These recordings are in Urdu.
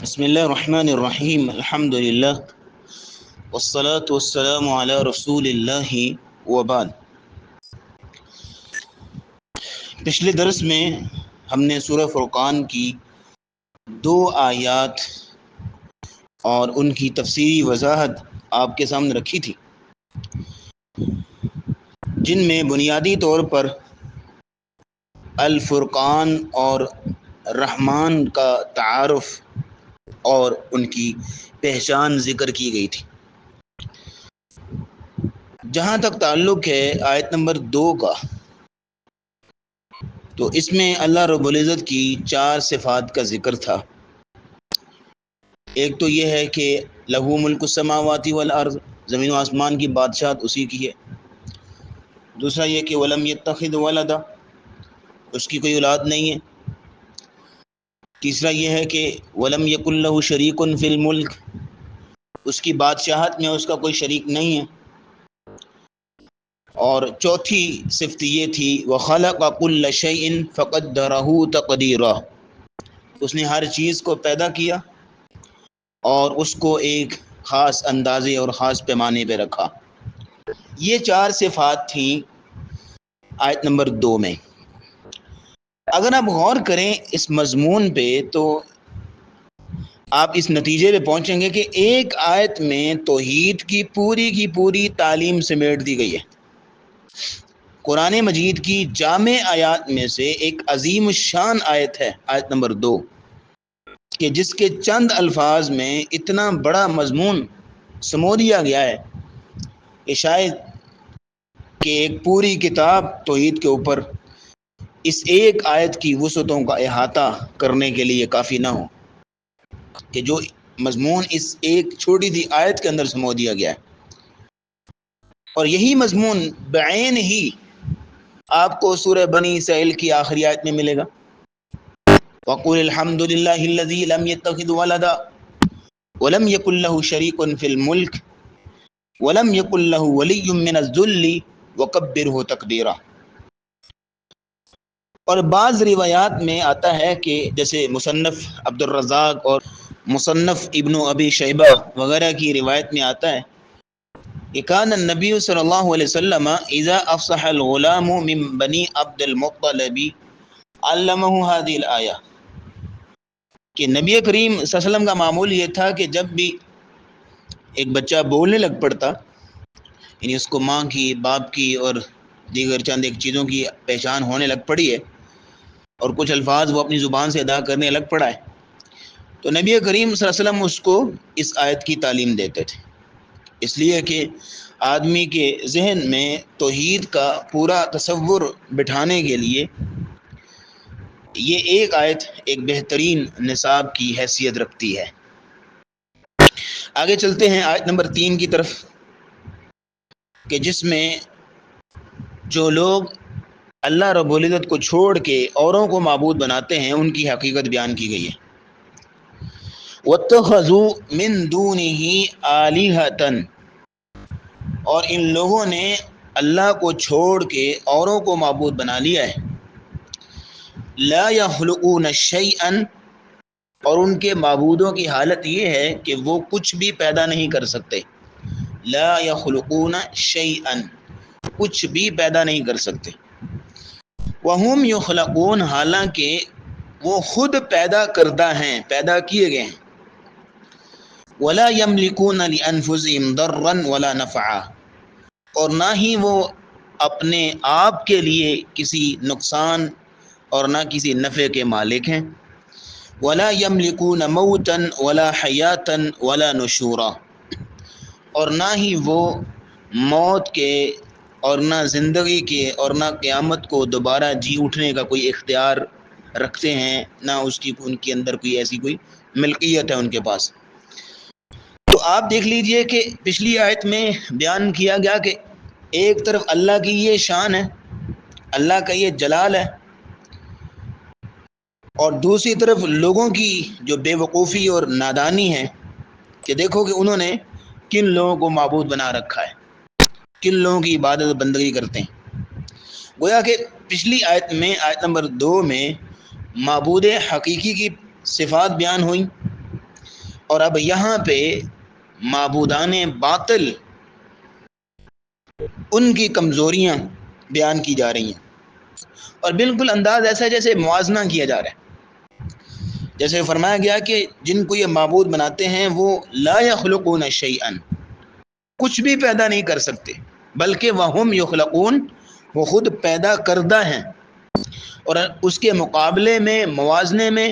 بسم اللہ الرحمن الرحیم الحمد للہ والصلاة والسلام علی رسول اللہ وبعد۔ پچھلے درس میں ہم نے سورہ فرقان کی 2 آیات اور ان کی تفسیری وضاحت آپ کے سامنے رکھی تھی، جن میں بنیادی طور پر الفرقان اور رحمان کا تعارف اور ان کی پہچان ذکر کی گئی تھی۔ جہاں تک تعلق ہے آیت نمبر 2 کا، تو اس میں اللہ رب العزت کی 4 صفات کا ذکر تھا۔ ایک تو یہ ہے کہ لہو ملک السماوات والارض، زمین و آسمان کی بادشاہت اسی کی ہے۔ دوسرا یہ کہ ولم یتخذ ولدا، اس کی کوئی اولاد نہیں ہے۔ تیسرا یہ ہے کہ ولم یکن لہ شریک فی الملک، اس کی بادشاہت میں اس کا کوئی شریک نہیں ہے۔ اور چوتھی صفت یہ تھی وخلق کل شیء فقدرہ تقدیرا، اس نے ہر چیز کو پیدا کیا اور اس کو ایک خاص اندازے اور خاص پیمانے پہ رکھا۔ یہ 4 صفات تھیں آیت نمبر 2 میں۔ اگر آپ غور کریں اس مضمون پہ تو آپ اس نتیجے پہ پہنچیں گے کہ ایک آیت میں توحید کی پوری تعلیم سمیٹ دی گئی ہے۔ قرآن مجید کی جامع آیات میں سے ایک عظیم الشان آیت ہے آیت نمبر 2، کہ جس کے چند الفاظ میں اتنا بڑا مضمون سمو دیا گیا ہے کہ شاید کہ ایک پوری کتاب توحید کے اوپر اس ایک آیت کی وسعتوں کا احاطہ کرنے کے لیے کافی نہ ہو، کہ جو مضمون اس ایک چھوٹی سی آیت کے اندر سمو دیا گیا ہے۔ اور یہی مضمون بعین ہی آپ کو سورہ بنی اسرائیل کی آخری آیت میں ملے گا، وَقُلِ الْحَمْدُ لِلَّهِ الَّذِي لَمْ يَتَّخِذْ وَلَدًا وَلَمْ يَكُنْ لَهُ شَرِيكٌ فِي الْمُلْكِ وَلَمْ يَكُنْ لَهُ وَلِيٌّ مِّنَ الذُّلِّ وَكَبِّرْهُ تَكْبِيرًا۔ اور بعض روایات میں آتا ہے کہ جیسے مصنف عبد الرزاق اور مصنف ابن ابی شیبہ وغیرہ کی روایت میں آتا ہے کہ کان النبی صلی اللہ علیہ وسلم اذا افصح الغلام من بنی عبد المطلب علمہ هذه الآیہ، کہ نبی کریم صلی اللہ علیہ وسلم کا معمول یہ تھا کہ جب بھی ایک بچہ بولنے لگ پڑتا، یعنی اس کو ماں کی، باپ کی اور دیگر چند ایک چیزوں کی پہچان ہونے لگ پڑی ہے اور کچھ الفاظ وہ اپنی زبان سے ادا کرنے لگ پڑا ہے، تو نبی کریم صلی اللہ علیہ وسلم اس کو اس آیت کی تعلیم دیتے تھے، اس لیے کہ آدمی کے ذہن میں توحید کا پورا تصور بٹھانے کے لیے یہ ایک آیت ایک بہترین نصاب کی حیثیت رکھتی ہے۔ آگے چلتے ہیں آیت نمبر 3 کی طرف، کہ جس میں جو لوگ اللہ رب العزت کو چھوڑ کے اوروں کو معبود بناتے ہیں ان کی حقیقت بیان کی گئی ہے۔ وَاتَّخَذُوا مِن دُونِهِ آلِهَةً، اور ان لوگوں نے اللہ کو چھوڑ کے اوروں کو معبود بنا لیا ہے۔ لا يخلقون شيئا، اور ان کے معبودوں کی حالت یہ ہے کہ وہ کچھ بھی پیدا نہیں کر سکتے۔ لا يخلقون شيئا، کچھ بھی پیدا نہیں کر سکتے۔ وَهُمْ يُخْلَقُونَ، حالانکہ وہ خود پیدا کردہ ہیں، پیدا کیے گئے ہیں۔ وَلَا يَمْلِكُونَ لِأَنفُسِهِمْ ضَرًّا وَلَا نَفْعًا، اور نہ ہی وہ اپنے آپ کے لیے کسی نقصان اور نہ کسی نفع کے مالک ہیں۔ وَلَا يَمْلِكُونَ مَوْتًا وَلَا حَيَاةً وَلَا نُشُورًا، اور نہ ہی وہ موت کے اور نہ زندگی کے اور نہ قیامت کو دوبارہ جی اٹھنے کا کوئی اختیار رکھتے ہیں، نہ اس کی ان کے اندر کوئی ایسی کوئی ملکیت ہے ان کے پاس۔ تو آپ دیکھ لیجئے کہ پچھلی آیت میں بیان کیا گیا کہ ایک طرف اللہ کی یہ شان ہے، اللہ کا یہ جلال ہے، اور دوسری طرف لوگوں کی جو بے وقوفی اور نادانی ہے کہ دیکھو کہ انہوں نے کن لوگوں کو معبود بنا رکھا ہے، کن لوگوں کی عبادت و بندگی کرتے ہیں۔ گویا کہ پچھلی آیت میں آیت نمبر 2 میں معبود حقیقی کی صفات بیان ہوئیں، اور اب یہاں پہ معبودان باطل ان کی کمزوریاں بیان کی جا رہی ہیں، اور بالکل انداز ایسا ہے جیسے موازنہ کیا جا رہا ہے. جیسے فرمایا گیا کہ جن کو یہ معبود بناتے ہیں وہ لا یخلقون شیئا، کچھ بھی پیدا نہیں کر سکتے، بلکہ وہم یخلقون، وہ خود پیدا کردہ ہیں. اور اس کے مقابلے میں، موازنے میں،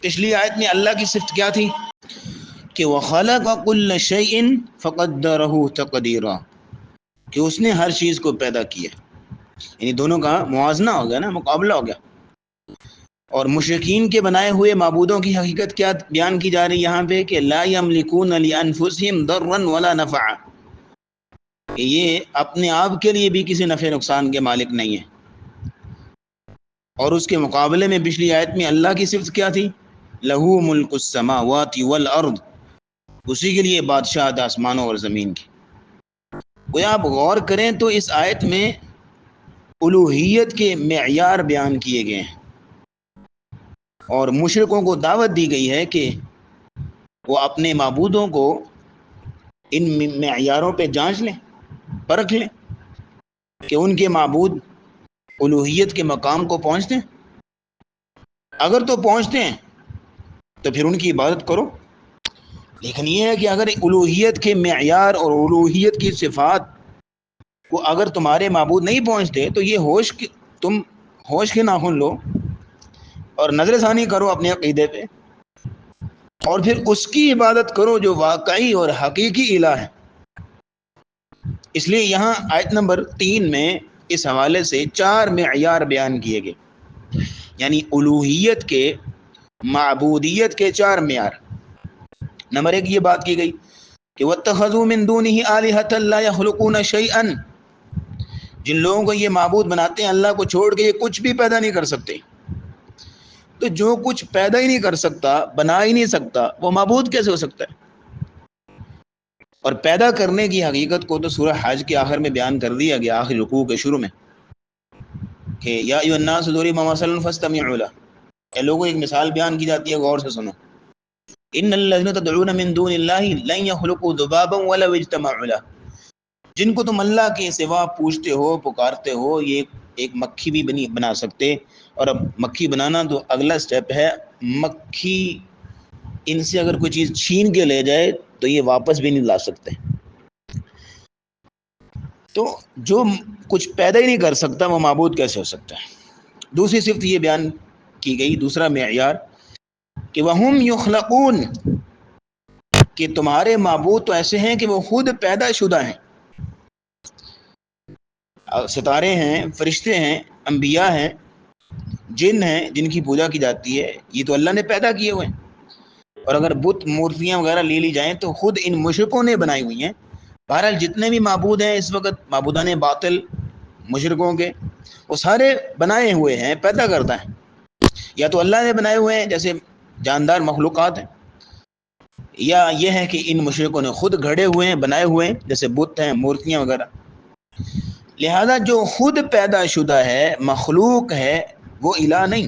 پچھلی آیت میں اللہ کی صفت کیا تھی کہ وَخَلَقَ كُلَّ شَيْءٍ فَقَدَّرَهُ تَقْدِيرًا، کہ اس نے ہر چیز کو پیدا کیا. یعنی دونوں کا موازنہ ہو گیا نا، مقابلہ ہو گیا. اور مشرکین کے بنائے ہوئے معبودوں کی حقیقت کیا بیان کی جا رہی ہے یہاں پہ کہ لا یملکون لانفسہم ضرا ولا نفعا، کہ یہ اپنے آپ کے لیے بھی کسی نفع نقصان کے مالک نہیں ہے. اور اس کے مقابلے میں پچھلی آیت میں اللہ کی صفت کیا تھی؟ لہو ملک السماوات والارض، اسی کے لیے بادشاہت آسمانوں اور زمین کی. گویا آپ غور کریں تو اس آیت میں الوہیت کے معیار بیان کیے گئے ہیں، اور مشرکوں کو دعوت دی گئی ہے کہ وہ اپنے معبودوں کو ان معیاروں پہ جانچ لیں، پرکھ لیں کہ ان کے معبود الوہیت کے مقام کو پہنچتے ہیں. اگر تو پہنچتے ہیں تو پھر ان کی عبادت کرو. لیکن یہ ہے کہ اگر الوہیت کے معیار اور الوہیت کی صفات کو اگر تمہارے معبود نہیں پہنچتے تو یہ تم ہوش کے ناخن لو اور نظر ثانی کرو اپنے عقیدے پہ، اور پھر اس کی عبادت کرو جو واقعی اور حقیقی الہ ہے. اس لیے یہاں آیت نمبر 3 میں اس حوالے سے 4 معیار بیان کیے گئے، یعنی الوہیت کے، معبودیت کے 4 معیار. نمبر 1 یہ بات کی گئی کہ وَاتَّخَذُوا مِن دُونِهِ آلِهَةً لَا يَخْلُقُونَ شَيْئًا، جن لوگوں کو یہ معبود بناتے ہیں اللہ کو چھوڑ کے یہ کچھ بھی پیدا نہیں کر سکتے. تو جو کچھ پیدا ہی نہیں کر سکتا، بنا ہی نہیں سکتا، وہ معبود کیسے ہو سکتا ہے؟ اور پیدا کرنے کی حقیقت کو تو سورہ حج کے آخر میں بیان کر دیا گیا، آخری رکوع کے شروع میں، کہ یا ایھا الناس ضرب مثل فاستمعوا له، اے لوگوں ایک مثال بیان کی جاتی ہے، غور سے سنو. ان الذين تدعون من دون الله لن يخلقوا ذبابا ولو اجتمعوا له، جن کو تم اللہ کے سوا پوچھتے ہو، پکارتے ہو، یہ ایک مکھی بھی بنا سکتے. اور اب مکھی بنانا تو اگلا سٹیپ ہے. مکھی ان سے اگر کوئی چیز چھین کے لے جائے تو یہ واپس بھی نہیں لا سکتے. تو جو کچھ پیدا ہی نہیں کر سکتا وہ معبود کیسے ہو سکتا ہے؟ دوسری صفت یہ بیان کی گئی، دوسرا معیار، کہ وَهُمْ يُخْلَقُونَ، کہ تمہارے معبود تو ایسے ہیں کہ وہ خود پیدا شدہ ہیں. ستارے ہیں، فرشتے ہیں، انبیاء ہیں، جن ہیں جن کی پوجا کی جاتی ہے، یہ تو اللہ نے پیدا کیے ہوئے ہیں. اور اگر بت مورتیاں وغیرہ لے لی جائیں تو خود ان مشرکوں نے بنائی ہوئی ہیں. بہرحال جتنے بھی معبود ہیں اس وقت، معبودان باطل مشرکوں کے، وہ سارے بنائے ہوئے ہیں، پیدا کرتا ہیں. یا تو اللہ نے بنائے ہوئے ہیں جیسے جاندار مخلوقات ہیں، یا یہ ہے کہ ان مشرکوں نے خود گھڑے ہوئے ہیں، بنائے ہوئے ہیں جیسے بت ہیں، مورتیاں وغیرہ. لہذا جو خود پیدا شدہ ہے، مخلوق ہے، وہ الہ نہیں.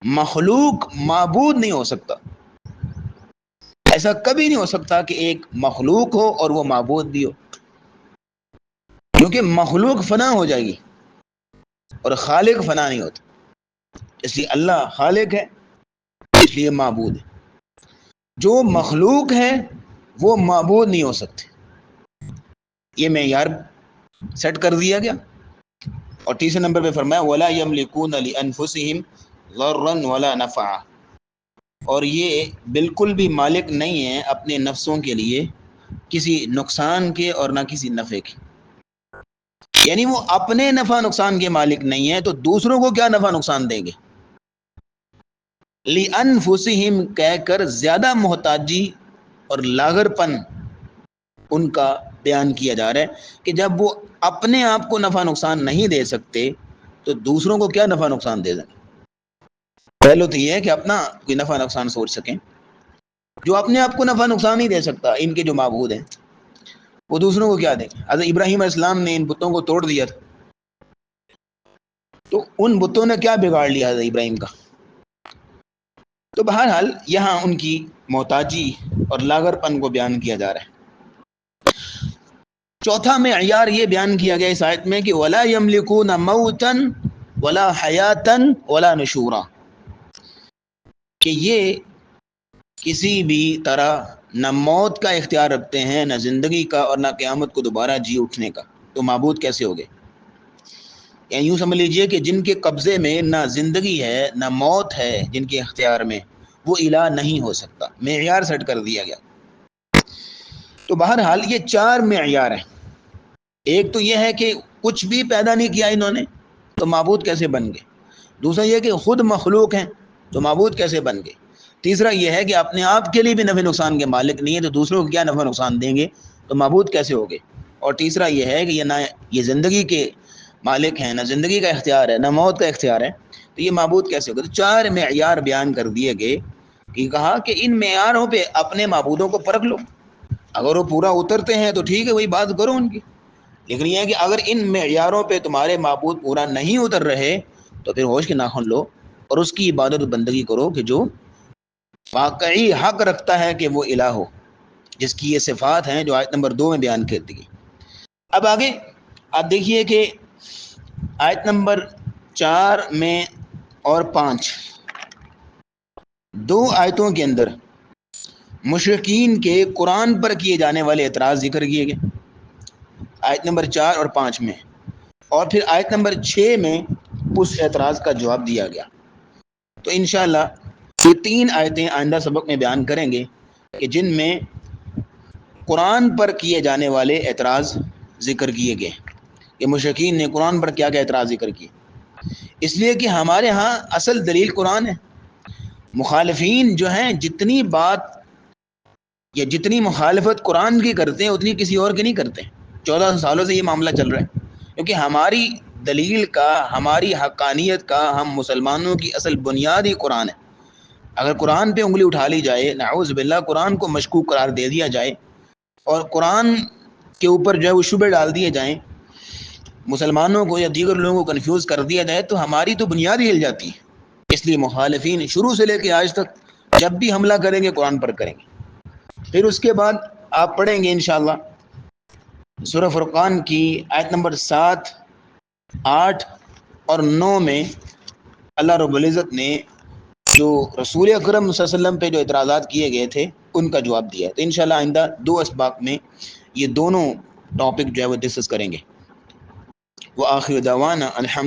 مخلوق معبود نہیں ہو سکتا. ایسا کبھی نہیں ہو سکتا کہ ایک مخلوق ہو اور وہ معبود بھی ہو، کیونکہ مخلوق فنا ہو جائے گی اور خالق فنا نہیں ہوتا. اس لیے اللہ خالق ہے، اس لیے معبود ہے. جو مخلوق ہے وہ معبود نہیں ہو سکتے. یہ معیار سیٹ کر دیا گیا. اور تیسرے نمبر پہ فرمایا وَلَا يَمْلِكُونَ لِأَنفُسِهِمْ ضَرًّا وَلَا نَفْعًا، اور یہ بالکل بھی مالک نہیں ہیں اپنے نفسوں کے لیے کسی نقصان کے اور نہ کسی نفع کے. یعنی وہ اپنے نفع نقصان کے مالک نہیں ہیں تو دوسروں کو کیا نفع نقصان دیں گے؟ لِأَنفُسِهِمْ کہہ کر زیادہ محتاجی اور لاغر پن ان کا بیان کیا جا رہا ہے کہ جب وہ اپنے آپ کو نفع نقصان نہیں دے سکتے تو دوسروں کو کیا نفع نقصان دے دیں. پہلو تو یہ ہے کہ اپنا کوئی نفع نقصان سوچ سکیں. جو اپنے آپ کو نفع نقصان نہیں دے سکتا، ان کے جو معبود ہیں، وہ دوسروں کو کیا دیں گے؟ حضرت ابراہیم علیہ السلام نے ان بتوں کو توڑ دیا تھا، تو ان بتوں نے کیا بگاڑ لیا حضرت ابراہیم کا؟ تو بہرحال یہاں ان کی محتاجی اور لاغر پن کو بیان کیا جا رہا ہے۔ چوتھا معیار یہ بیان کیا گیا اس آیت میں کہ وَلَا يَمْلِكُونَ مَوْتًا وَلَا حَيَاتًا وَلَا نُشُورًا، کہ یہ کسی بھی طرح نہ موت کا اختیار رکھتے ہیں، نہ زندگی کا، اور نہ قیامت کو دوبارہ جی اٹھنے کا، تو معبود کیسے ہو گئے؟ یعنی یوں سمجھ لیجئے کہ جن کے قبضے میں نہ زندگی ہے نہ موت ہے، جن کے اختیار میں، وہ الہ نہیں ہو سکتا۔ معیار سیٹ کر دیا گیا۔ تو بہرحال یہ چار معیار ہیں۔ ایک تو یہ ہے کہ کچھ بھی پیدا نہیں کیا انہوں نے، تو معبود کیسے بن گئے؟ دوسرا یہ کہ خود مخلوق ہیں، تو معبود کیسے بن گئے؟ تیسرا یہ ہے کہ اپنے آپ کے لیے بھی نفع نقصان کے مالک نہیں ہے، تو دوسروں کو کیا نفع نقصان دیں گے؟ تو معبود کیسے ہو گئے؟ اور تیسرا یہ ہے کہ یہ نہ یہ زندگی کے مالک ہیں، نہ زندگی کا اختیار ہے، نہ موت کا اختیار ہے، تو یہ معبود کیسے ہو گئے؟ تو چار معیار بیان کر دیے گئے کہ کہا کہ ان معیاروں پہ اپنے معبودوں کو پرکھ لو، اگر وہ پورا اترتے ہیں تو ٹھیک ہے، وہی بات کرو ان کی، لیکن یہ ہے کہ اگر ان معیاروں پہ تمہارے معبود پورا نہیں اتر رہے تو پھر ہوش کے ناخن لو اور اس کی عبادت و بندگی کرو کہ جو واقعی حق رکھتا ہے کہ وہ الہ ہو، جس کی یہ صفات ہیں جو آیت نمبر 2 میں بیان کر دی گئی۔ اب آگے آپ دیکھیے کہ آیت نمبر 4 میں اور 5 دو آیتوں کے اندر مشرکین کے قرآن پر کیے جانے والے اعتراض ذکر کیے گئے، آیت نمبر 4 اور 5 میں، اور پھر آیت نمبر 6 میں اس اعتراض کا جواب دیا گیا۔ تو انشاءاللہ یہ 3 آیتیں آئندہ سبق میں بیان کریں گے کہ جن میں قرآن پر کیے جانے والے اعتراض ذکر کیے گئے کہ مشرکین نے قرآن پر کیا کیا اعتراض ذکر کیے، اس لیے کہ ہمارے ہاں اصل دلیل قرآن ہے۔ مخالفین جو ہیں جتنی بات یا جتنی مخالفت قرآن کی کرتے ہیں اتنی کسی اور کی نہیں کرتے۔ 14 سالوں سے یہ معاملہ چل رہا ہے، کیونکہ ہماری دلیل کا، ہماری حقانیت کا، ہم مسلمانوں کی اصل بنیاد ہی قرآن ہے۔ اگر قرآن پہ انگلی اٹھا لی جائے، نعوذ باللہ قرآن کو مشکوک قرار دے دیا جائے اور قرآن کے اوپر جو ہے وہ شبہ ڈال دیے جائیں، مسلمانوں کو یا دیگر لوگوں کو کنفیوز کر دیا جائے، تو ہماری تو بنیاد ہی ہل جاتی ہے۔ اس لیے مخالفین شروع سے لے کے آج تک جب بھی حملہ کریں گے قرآن پر کریں گے۔ پھر اس کے بعد آپ پڑھیں گے انشاءاللہ سورہ فرقان کی آیت نمبر 7، 8 اور 9 میں اللہ رب العزت نے جو رسول اکرم صلی اللہ علیہ وسلم پہ جو اعتراضات کیے گئے تھے ان کا جواب دیا ہے۔ تو انشاءاللہ آئندہ 2 اسباق میں یہ دونوں ٹاپک جو ہے وہ ڈسکس کریں گے۔ وآخر دعوانا الحمد